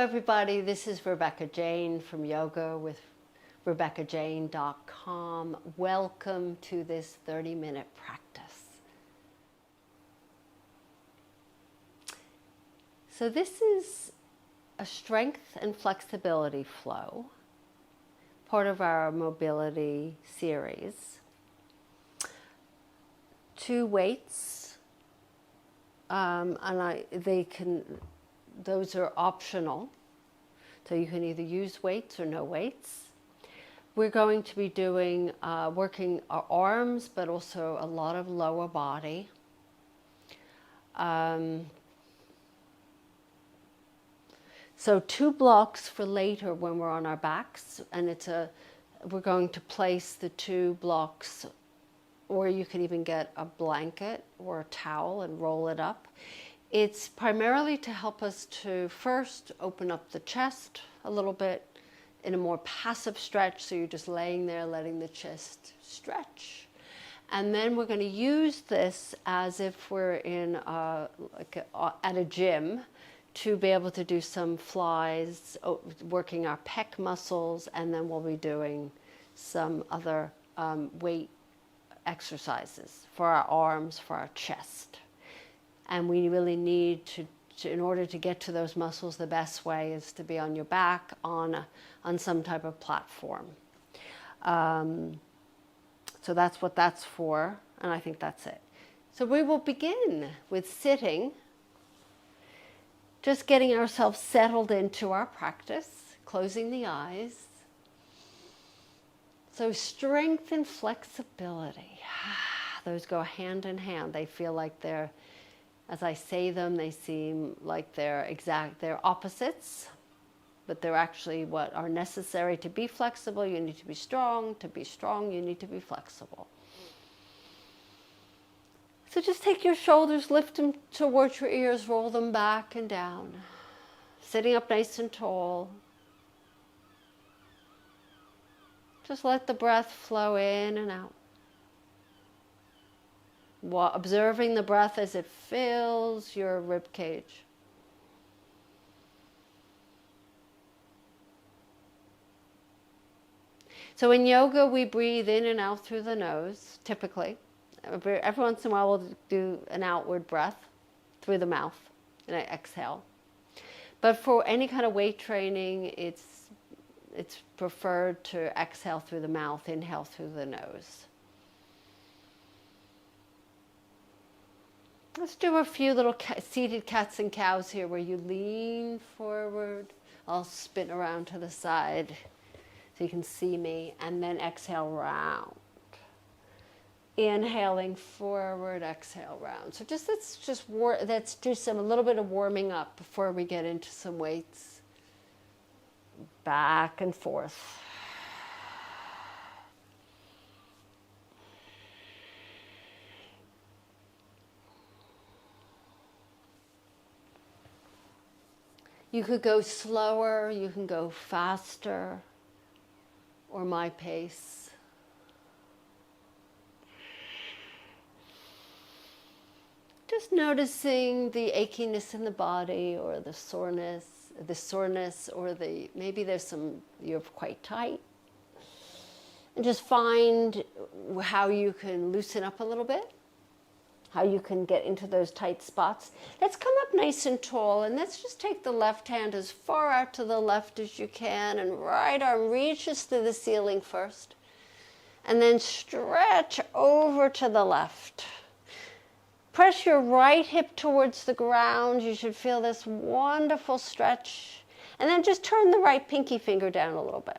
everybody, this is Rebecca Jane from Yoga with RebeccaJane.com. Welcome to this 30-minute practice. So this is a strength and flexibility flow, part of our mobility series. 2 weights, those are optional, so you can either use weights or no weights. We're going to be doing, working our arms, but also a lot of lower body. So 2 blocks for later when we're on our backs, and we're going to place the 2 blocks, or you could even get a blanket or a towel and roll it up. It's primarily to help us to first open up the chest a little bit in a more passive stretch, so you're just laying there letting the chest stretch. And then we're going to use this as if we're in at a gym to be able to do some flies, working our pec muscles, and then we'll be doing some other weight exercises for our arms, for our chest. And we really need to, in order to get to those muscles, the best way is to be on your back on some type of platform. So that's what that's for, and I think that's it. So we will begin with sitting, just getting ourselves settled into our practice, closing the eyes. So strength and flexibility, those go hand in hand. They feel like they're, as I say them, they seem like they're opposites, but they're actually what are necessary to be flexible. You need to be strong. To be strong, you need to be flexible. So just take your shoulders, lift them towards your ears, roll them back and down. Sitting up nice and tall. Just let the breath flow in and out. Observing the breath as it fills your rib cage. So in yoga, we breathe in and out through the nose, typically. Every once in a while, we'll do an outward breath through the mouth, and I exhale. But for any kind of weight training, it's preferred to exhale through the mouth, inhale through the nose. Let's do a few little seated cats and cows here where you lean forward. I'll spin around to the side so you can see me, and then exhale round. Inhaling forward, exhale round. So let's do a little bit of warming up before we get into some weights. Back and forth. You could go slower, you can go faster, or my pace. Just noticing the achiness in the body, or the soreness, or maybe you're quite tight. And just find how you can loosen up a little bit, how you can get into those tight spots. Let's come up nice and tall, and let's just take the left hand as far out to the left as you can, and right arm reaches to the ceiling first, and then stretch over to the left. Press your right hip towards the ground. You should feel this wonderful stretch. And then just turn the right pinky finger down a little bit.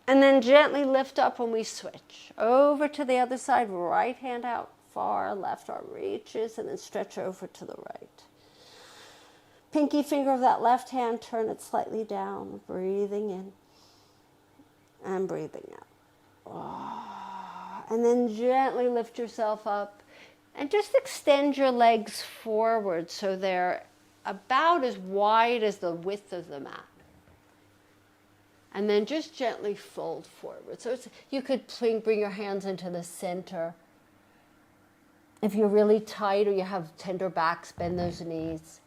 And then gently lift up when we switch. Over to the other side, right hand out far, left arm reaches, and then stretch over to the right. Pinky finger of that left hand, turn it slightly down, breathing in and breathing out. And then gently lift yourself up. And just extend your legs forward so they're about as wide as the width of the mat. And then just gently fold forward. So you could bring your hands into the center. If you're really tight or you have tender backs, bend those knees.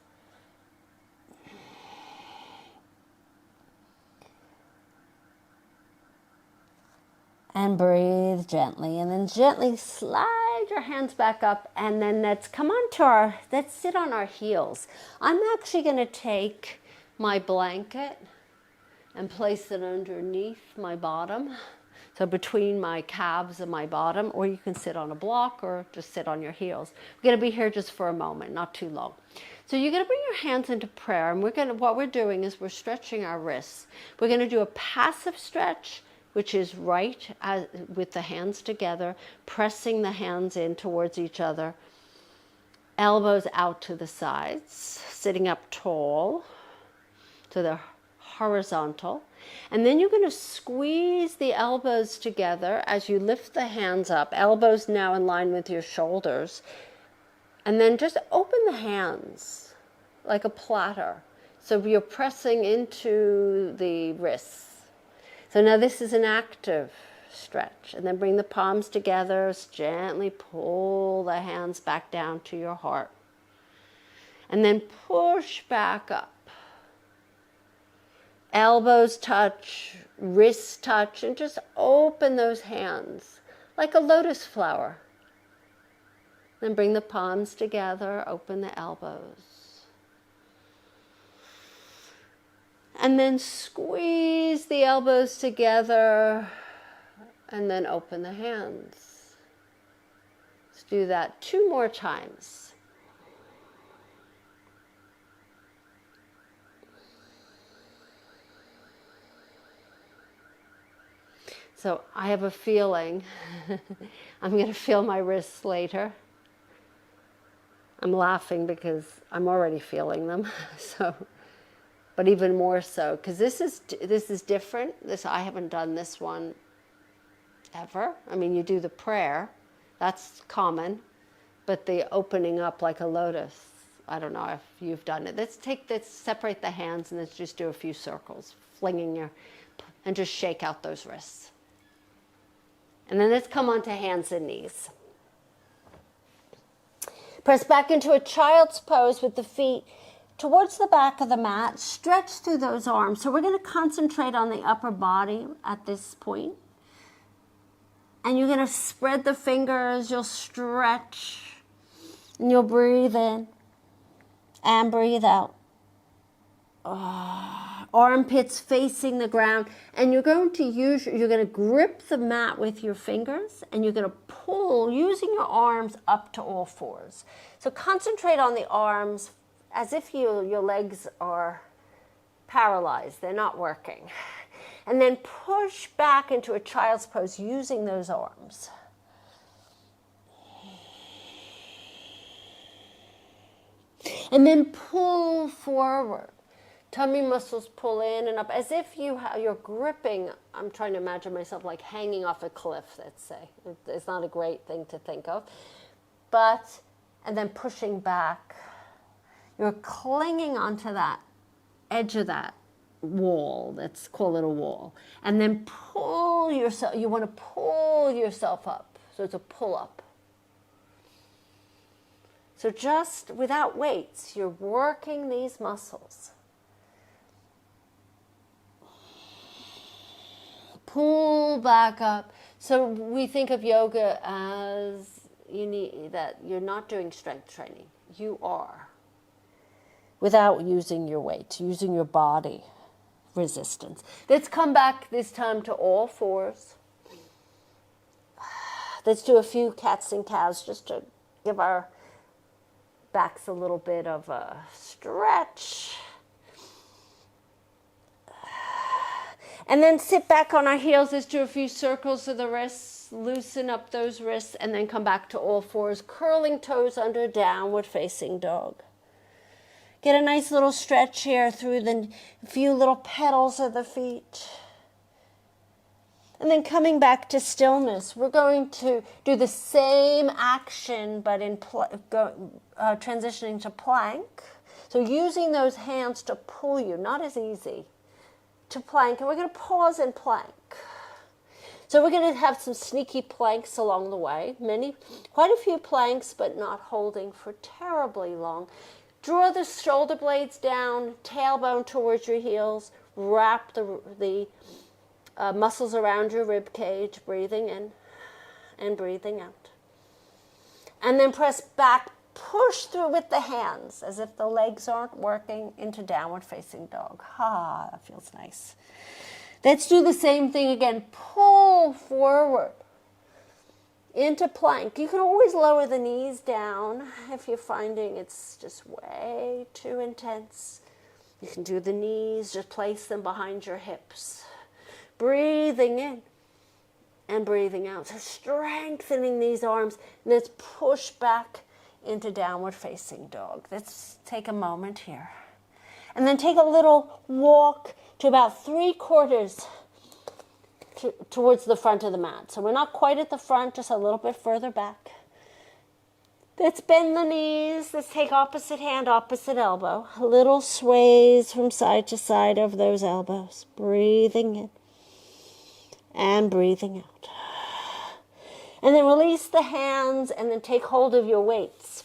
And breathe gently, and then gently slide your hands back up, and then let's sit on our heels. I'm actually going to take my blanket and place it underneath my bottom, so between my calves and my bottom, or you can sit on a block or just sit on your heels. We're going to be here just for a moment, not too long. So you're going to bring your hands into prayer, and what we're doing is we're stretching our wrists. We're going to do a passive stretch, which is with the hands together, pressing the hands in towards each other, elbows out to the sides, sitting up tall to the horizontal. And then you're going to squeeze the elbows together as you lift the hands up, elbows now in line with your shoulders. And then just open the hands like a platter. So you're pressing into the wrists. So now this is an active stretch. And then bring the palms together, gently pull the hands back down to your heart. And then push back up. Elbows touch, wrists touch, and just open those hands like a lotus flower. Then bring the palms together, open the elbows. And then squeeze the elbows together, and then open the hands. Let's do that 2 more times. So I have a feeling, I'm going to feel my wrists later. I'm laughing because I'm already feeling them. But even more so, because this is different. I haven't done this one ever. I mean, you do the prayer, that's common, but the opening up like a lotus, I don't know if you've done it. Let's separate the hands and let's just do a few circles, and just shake out those wrists. And then let's come onto hands and knees. Press back into a child's pose with the feet towards the back of the mat. Stretch through those arms. So we're going to concentrate on the upper body at this point. And you're going to spread the fingers. You'll stretch. And you'll breathe in and breathe out. Armpits facing the ground, and you're going to grip the mat with your fingers, and you're going to pull using your arms up to all fours. So concentrate on the arms as if your legs are paralyzed, they're not working. And then push back into a child's pose using those arms. And then pull forward. Tummy muscles pull in and up as if you're gripping. I'm trying to imagine myself like hanging off a cliff, let's say. It's not a great thing to think of. And then pushing back. You're clinging onto that edge of that wall. Let's call it a wall. And then you want to pull yourself up. So it's a pull up. So just without weights, you're working these muscles. Pull back up. So we think of yoga as you're not doing strength training. You are. Without using your weight, using your body resistance. Let's come back this time to all fours. Let's do a few cats and cows just to give our backs a little bit of a stretch. And then sit back on our heels. Let's do a few circles of the wrists. Loosen up those wrists and then come back to all fours. Curling toes under downward facing dog. Get a nice little stretch here through the few little petals of the feet. And then coming back to stillness, we're going to do the same action but in transitioning to plank. So using those hands to pull you, not as easy. To plank, and we're going to pause and plank. So we're going to have some sneaky planks along the way. Quite a few planks, but not holding for terribly long. Draw the shoulder blades down, tailbone towards your heels. Wrap the muscles around your rib cage, breathing in and breathing out. And then press back, push through with the hands as if the legs aren't working into downward facing dog. Ah, that feels nice. Let's do the same thing again. Pull forward into plank. You can always lower the knees down if you're finding it's just way too intense. You can do the knees, just place them behind your hips. Breathing in and breathing out. So strengthening these arms. Let's push back into downward facing dog. Let's take a moment here. And then take a little walk to about 3/4 towards the front of the mat. So we're not quite at the front, just a little bit further back. Let's bend the knees. Let's take opposite hand, opposite elbow. A little sways from side to side of those elbows. Breathing in and breathing out. And then release the hands and then take hold of your weights.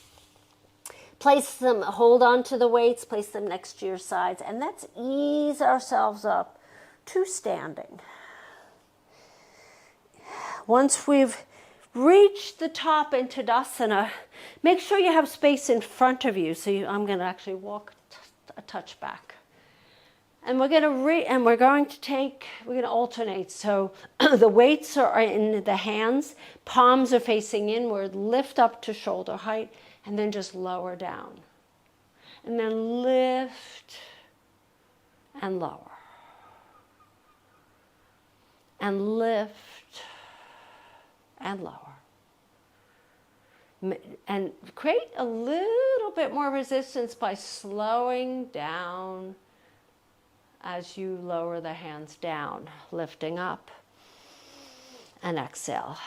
Place them, hold on to the weights, place them next to your sides, and let's ease ourselves up to standing. Once we've reached the top in Tadasana, make sure you have space in front of you. So I'm going to actually walk a touch back. And we're going to alternate. So the weights are in the hands, palms are facing inward, lift up to shoulder height, and then just lower down. And then lift and lower. And lift and lower. And create a little bit more resistance by slowing down as you lower the hands down, lifting up and exhale.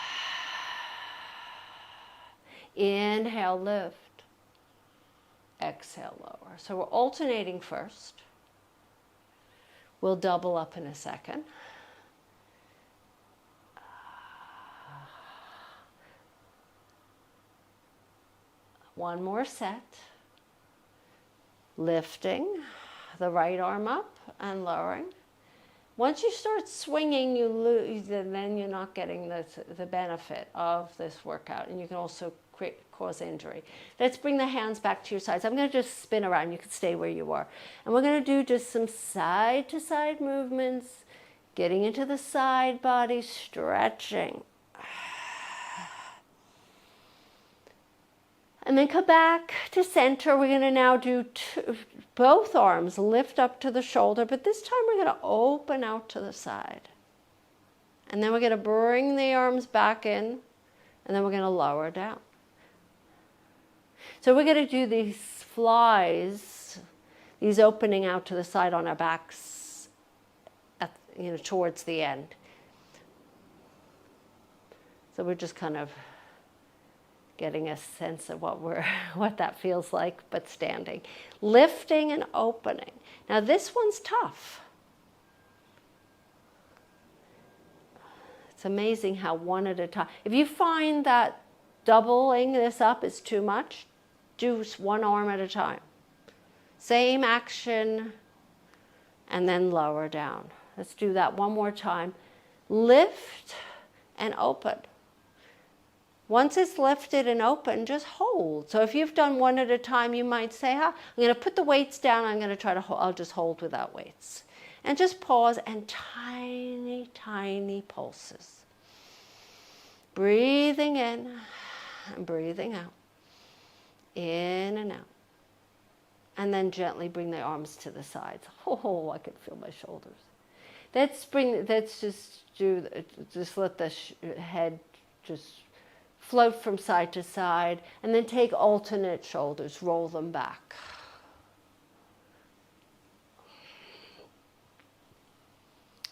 Inhale, lift. Exhale, lower. So we're alternating first. We'll double up in a second. One more set. Lifting the right arm up and lowering. Once you start swinging, you lose, then you're not getting the benefit of this workout, and you can also cause injury. Let's bring the hands back to your sides. I'm going to just spin around. You can stay where you are. And we're going to do just some side-to-side movements, getting into the side body, stretching. And then come back to center. We're going to now do both arms lift up to the shoulder, but this time we're going to open out to the side. And then we're going to bring the arms back in, and then we're going to lower down. So we're going to do these flies, these opening out to the side on our backs, towards the end. So we're just kind of getting a sense of what that feels like, but standing. Lifting and opening. Now this one's tough. It's amazing how one at a time. If you find that doubling this up is too much, do one arm at a time. Same action, and then lower down. Let's do that one more time. Lift and open. Once it's lifted and open, just hold. So if you've done one at a time, you might say, I'm going to put the weights down. I'm going to try to hold. I'll just hold without weights. And just pause and tiny, tiny pulses. Breathing in and breathing out. In and out. And then gently bring the arms to the sides. Oh, I can feel my shoulders. Let's just let the head just float from side to side, and then take alternate shoulders, roll them back.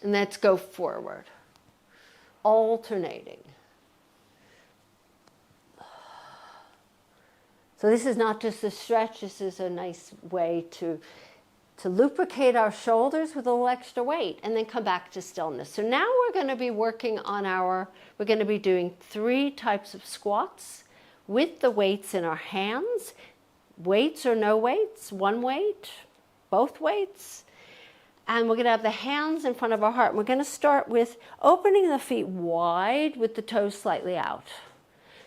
And let's go forward, alternating. So this is not just a stretch, this is a nice way to lubricate our shoulders with a little extra weight, and then come back to stillness. So now we're going to be working on we're going to be doing 3 types of squats with the weights in our hands. Weights or no weights, one weight, both weights. And we're going to have the hands in front of our heart. We're going to start with opening the feet wide with the toes slightly out.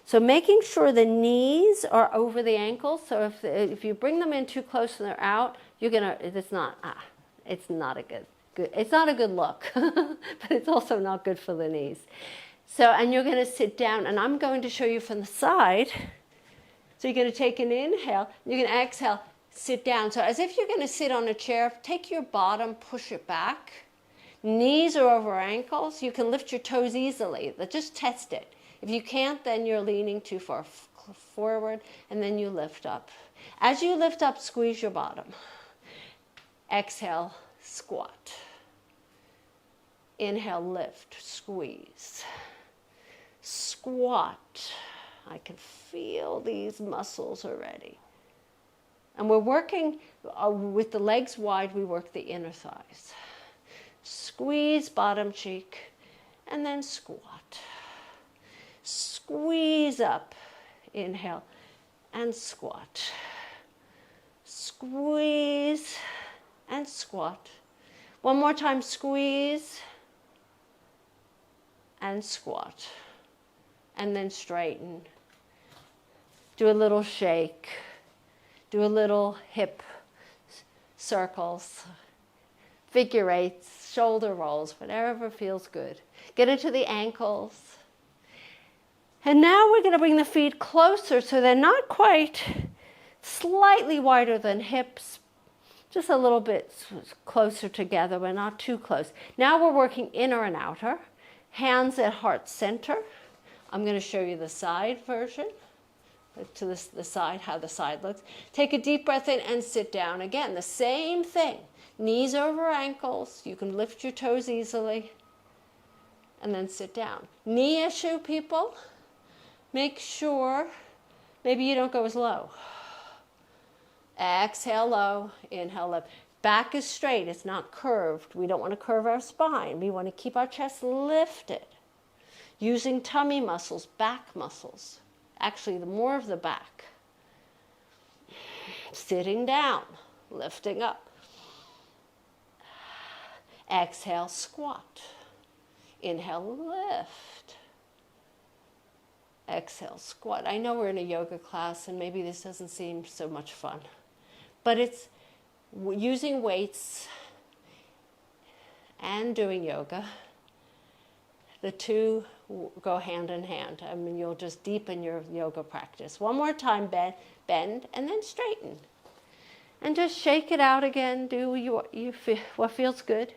So making sure the knees are over the ankles. So if you bring them in too close and they're out, it's not a good look, but it's also not good for the knees. So, and you're going to sit down, and I'm going to show you from the side. So you're going to take an inhale, you're going to exhale, sit down. So as if you're going to sit on a chair, take your bottom, push it back. Knees are over ankles. You can lift your toes easily, but just test it. If you can't, then you're leaning too far forward, and then you lift up. As you lift up, squeeze your bottom. Exhale, squat. Inhale, lift, squeeze. Squat. I can feel these muscles already. And we're working with the legs wide, we work the inner thighs. Squeeze bottom cheek, and then squat. Squeeze up, inhale, and squat. Squeeze and squat. One more time, squeeze and squat. And then straighten. Do a little shake. Do a little hip circles, figure eights, shoulder rolls, whatever feels good. Get into the ankles. And now we're going to bring the feet closer so they're not quite, slightly wider than hips, just a little bit closer together, but not too close. Now we're working inner and outer, hands at heart center. I'm going to show you the side version, to the side, how the side looks. Take a deep breath in and sit down. Again, the same thing. Knees over ankles. You can lift your toes easily. And then sit down. Knee issue, people. Make sure maybe you don't go as low. Exhale low, inhale lift. Back is straight, it's not curved. We don't want to curve our spine. We want to keep our chest lifted. Using tummy muscles, back muscles. Actually, the more of the back. Sitting down, lifting up. Exhale, squat. Inhale, lift. Exhale, squat. I know we're in a yoga class and maybe this doesn't seem so much fun, but it's using weights and doing yoga. The two go hand in hand. I mean, you'll just deepen your yoga practice. One more time, bend and then straighten. And just shake it out again. Do what feels good.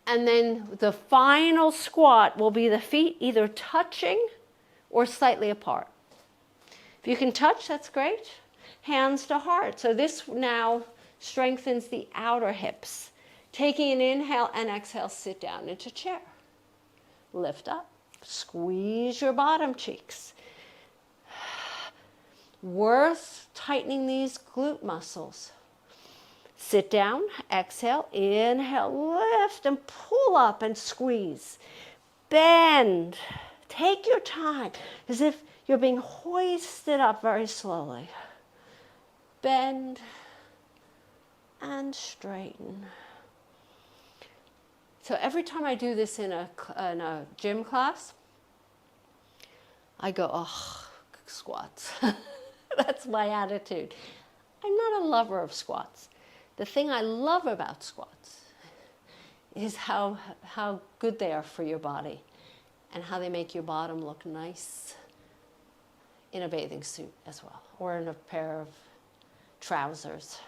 And then the final squat will be the feet either touching or slightly apart. If you can touch, that's great. Hands to heart. So this now strengthens the outer hips. Taking an inhale and exhale, sit down into chair. Lift up. Squeeze your bottom cheeks. Worth tightening these glute muscles. Sit down, exhale, inhale, lift and pull up and squeeze. Bend. Take your time as if you're being hoisted up very slowly. Bend and straighten. So every time I do this in a gym class, I go, oh, squats. That's my attitude. I'm not a lover of squats. The thing I love about squats is how good they are for your body and how they make your bottom look nice in a bathing suit as well, or in a pair of trousers.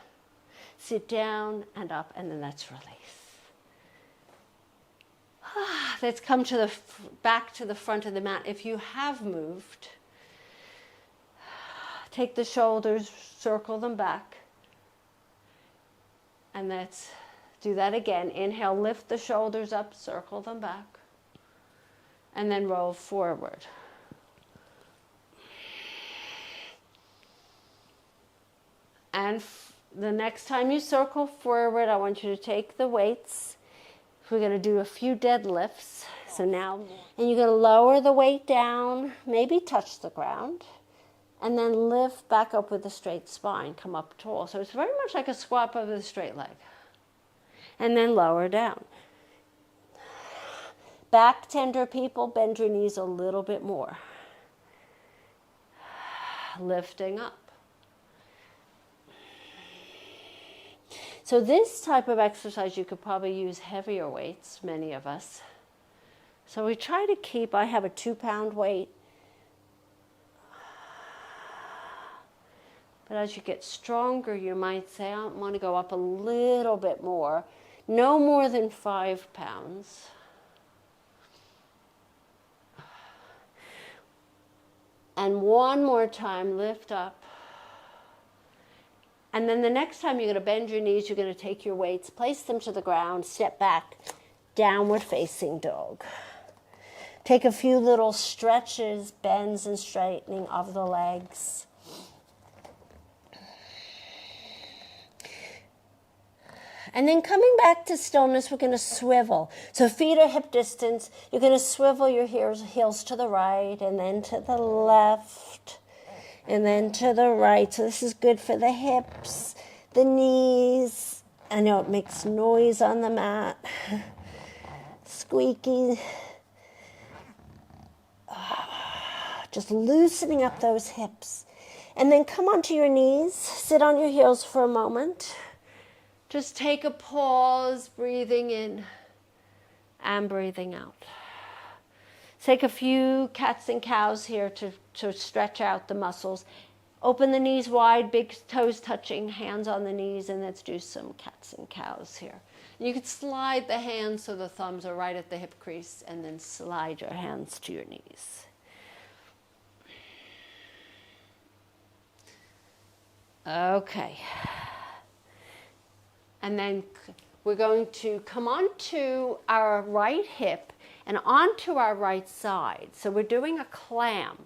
Sit down and up, and then let's release. Let's come to back to the front of the mat. If you have moved, take the shoulders, circle them back. And let's do that again. Inhale, lift the shoulders up, circle them back. And then roll forward. And the next time you circle forward, I want you to take the weights. We're going to do a few deadlifts. So now, and you're going to lower the weight down, maybe touch the ground. and then lift back up with a straight spine. Come up tall. So it's very much like a squat but with a straight leg. And then lower down. Back tender people, bend your knees a little bit more. Lifting up. So this type of exercise, you could probably use heavier weights, many of us. So we try to keep, I have a 2-pound weight. But as you get stronger, you might say, I want to go up a little bit more. No more than 5 pounds. And one more time, lift up. And then the next time you're going to bend your knees, you're going to take your weights, place them to the ground, step back, downward facing dog. Take a few little stretches, bends and straightening of the legs. And then coming back to stillness, we're going to swivel. So feet are hip distance. You're going to swivel your heels to the right and then to the left and then to the right. So this is good for the hips, the knees. I know it makes noise on the mat. Squeaky. Just loosening up those hips. And then come onto your knees. Sit on your heels for a moment. Just take a pause, breathing in and breathing out. Take a few cats and cows here to stretch out the muscles. Open the knees wide, big toes touching, hands on the knees, and let's do some cats and cows here. You could slide the hands so the thumbs are right at the hip crease, and then slide your hands to your knees. Okay. And then we're going to come onto our right hip and onto our right side. So we're doing a clam.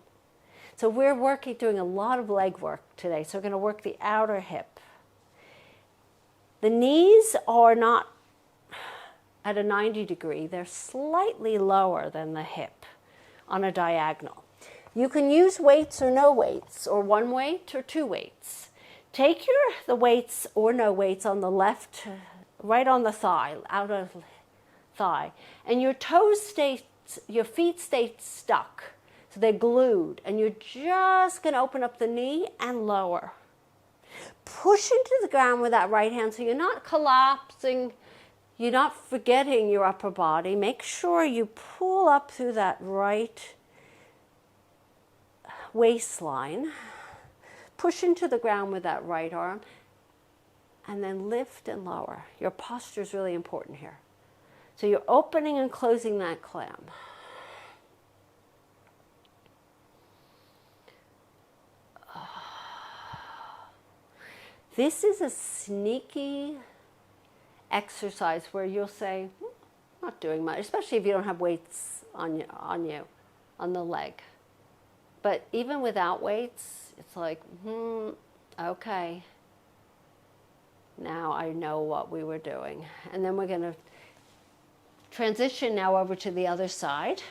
So we're doing a lot of leg work today. So we're going to work the outer hip. The knees are not at a 90 degree. They're slightly lower than the hip on a diagonal. You can use weights or no weights, or one weight or two weights. Take the weights or no weights on the left, right on the thigh, outer thigh, and your feet stay stuck, so they're glued, and you're just going to open up the knee and lower. Push into the ground with that right hand, so you're not collapsing, you're not forgetting your upper body. Make sure you pull up through that right waistline. Push into the ground with that right arm, and then lift and lower. Your posture is really important here. So you're opening and closing that clam. This is a sneaky exercise where you'll say, not doing much, especially if you don't have weights on the leg. But even without weights, it's like, okay, now I know what we were doing. And then we're going to transition now over to the other side.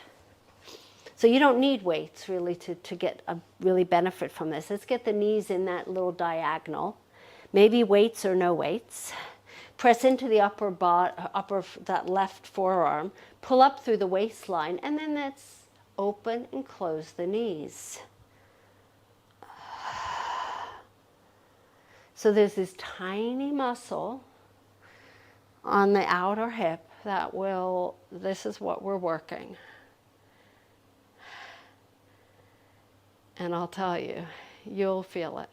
So you don't need weights really to get a really benefit from this. Let's get the knees in that little diagonal. Maybe weights or no weights. Press into the that left forearm. Pull up through the waistline, and then let's open and close the knees. So there's this tiny muscle on the outer hip this is what we're working. And I'll tell you, you'll feel it.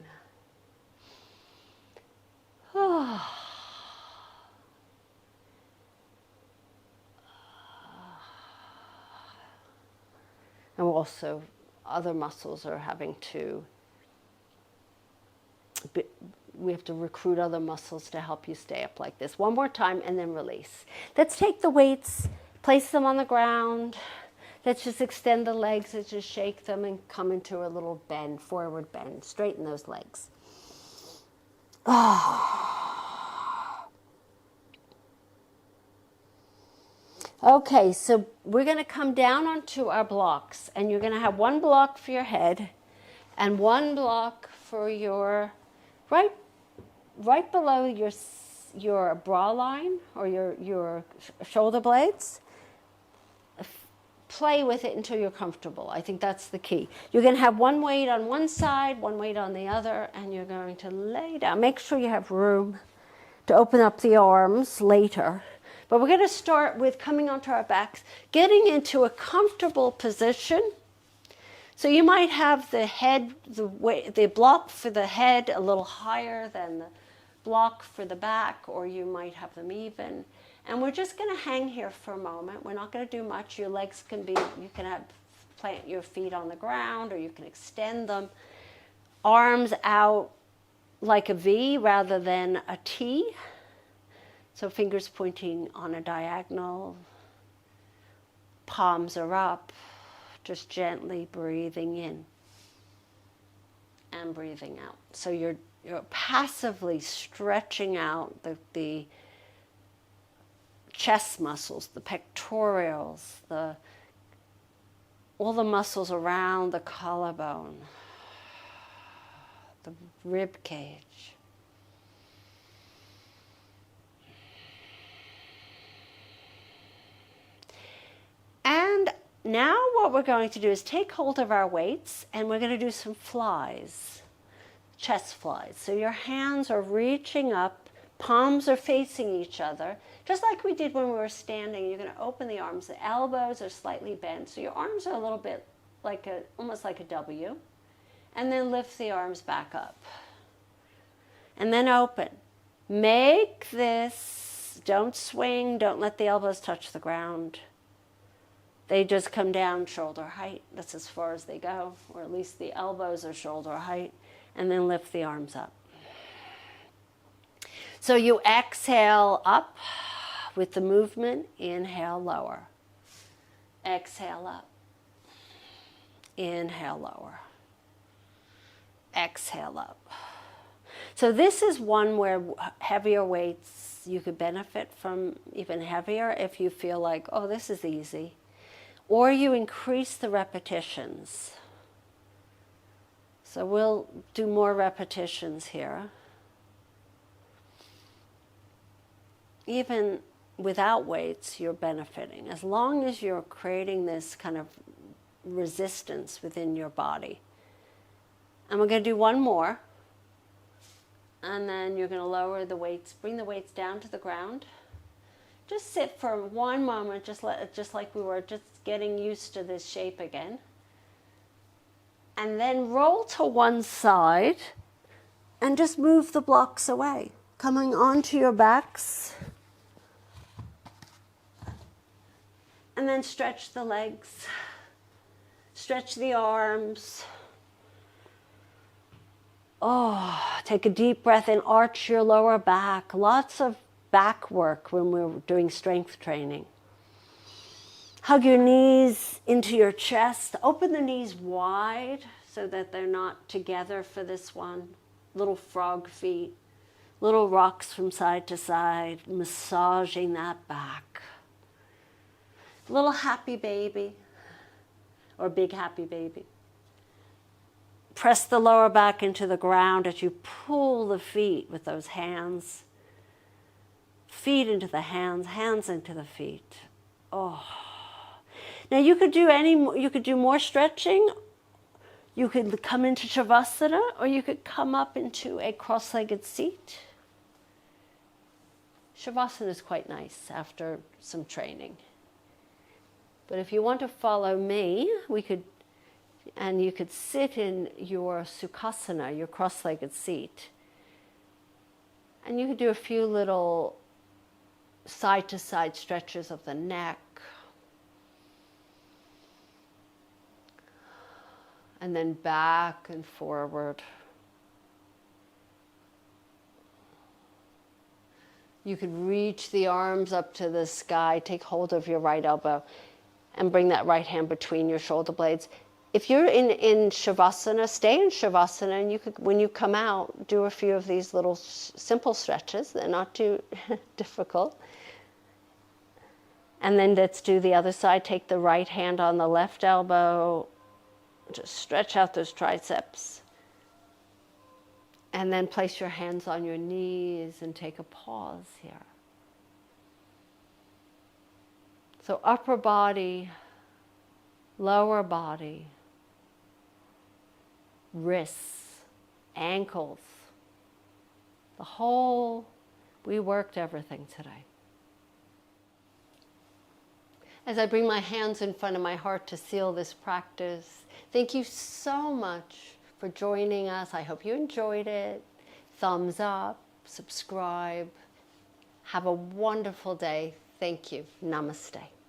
And also, other muscles are having to, we have to recruit other muscles to help you stay up like this. One more time and then release. Let's take the weights, place them on the ground. Let's just extend the legs, let's just shake them and come into a little bend, forward bend. Straighten those legs. Okay, so we're going to come down onto our blocks, and you're going to have one block for your head And one block for your right below your bra line or your shoulder blades. Play with it until you're comfortable. I think that's the key. You're going to have one weight on one side, one weight on the other, and you're going to lay down. Make sure you have room to open up the arms later. But we're going to start with coming onto our backs, getting into a comfortable position. So you might have the head, the block for the head a little higher than the block for the back, or you might have them even. And we're just going to hang here for a moment. We're not going to do much. Your legs can be, you can plant your feet on the ground, or you can extend them. Arms out like a V rather than a T. So fingers pointing on a diagonal. Palms are up. Just gently breathing in and breathing out. So you're passively stretching out the chest muscles, the pectorals, all the muscles around the collarbone, the rib cage. And now what we're going to do is take hold of our weights, and we're going to do some flies, chest flies. So your hands are reaching up, palms are facing each other, just like we did when we were standing. You're going to open the arms. The elbows are slightly bent, so your arms are a little bit like almost like a W. And then lift the arms back up. And then open. Make this, don't swing, don't let the elbows touch the ground. They just come down shoulder height. That's as far as they go, or at least the elbows are shoulder height. And then lift the arms up. So you exhale up with the movement. Inhale, lower. Exhale up. Inhale, lower. Exhale up. So this is one where heavier weights, you could benefit from even heavier if you feel like, oh, this is easy. Or you increase the repetitions. So we'll do more repetitions here. Even without weights, you're benefiting. As long as you're creating this kind of resistance within your body. And we're going to do one more. And then you're going to lower the weights, bring the weights down to the ground. Just sit for one moment, just like we were just getting used to this shape again. And then roll to one side and just move the blocks away, coming onto your backs. And then stretch the legs, stretch the arms. Oh, take a deep breath in, arch your lower back. Lots of back work when we're doing strength training. Hug your knees into your chest. Open the knees wide so that they're not together for this one. Little frog feet, little rocks from side to side, massaging that back. Little happy baby or big happy baby. Press the lower back into the ground as you pull the feet with those hands. Feet into the hands, hands into the feet. Oh. Now you could do more stretching. You could come into Shavasana, or you could come up into a cross-legged seat. Shavasana is quite nice after some training. But if you want to follow me, you could sit in your Sukhasana, your cross-legged seat. And you could do a few little side-to-side stretches of the neck. And then back and forward. You could reach the arms up to the sky, take hold of your right elbow, and bring that right hand between your shoulder blades. If you're in Shavasana, stay in Shavasana, and you could, when you come out, do a few of these little simple stretches. They're not too difficult. And then let's do the other side. Take the right hand on the left elbow, Just stretch out those triceps. And then place your hands on your knees and take a pause here. So upper body, lower body, wrists, ankles, the whole, we worked everything today. As I bring my hands in front of my heart to seal this practice, thank you so much for joining us. I hope you enjoyed it. Thumbs up, subscribe. Have a wonderful day. Thank you. Namaste.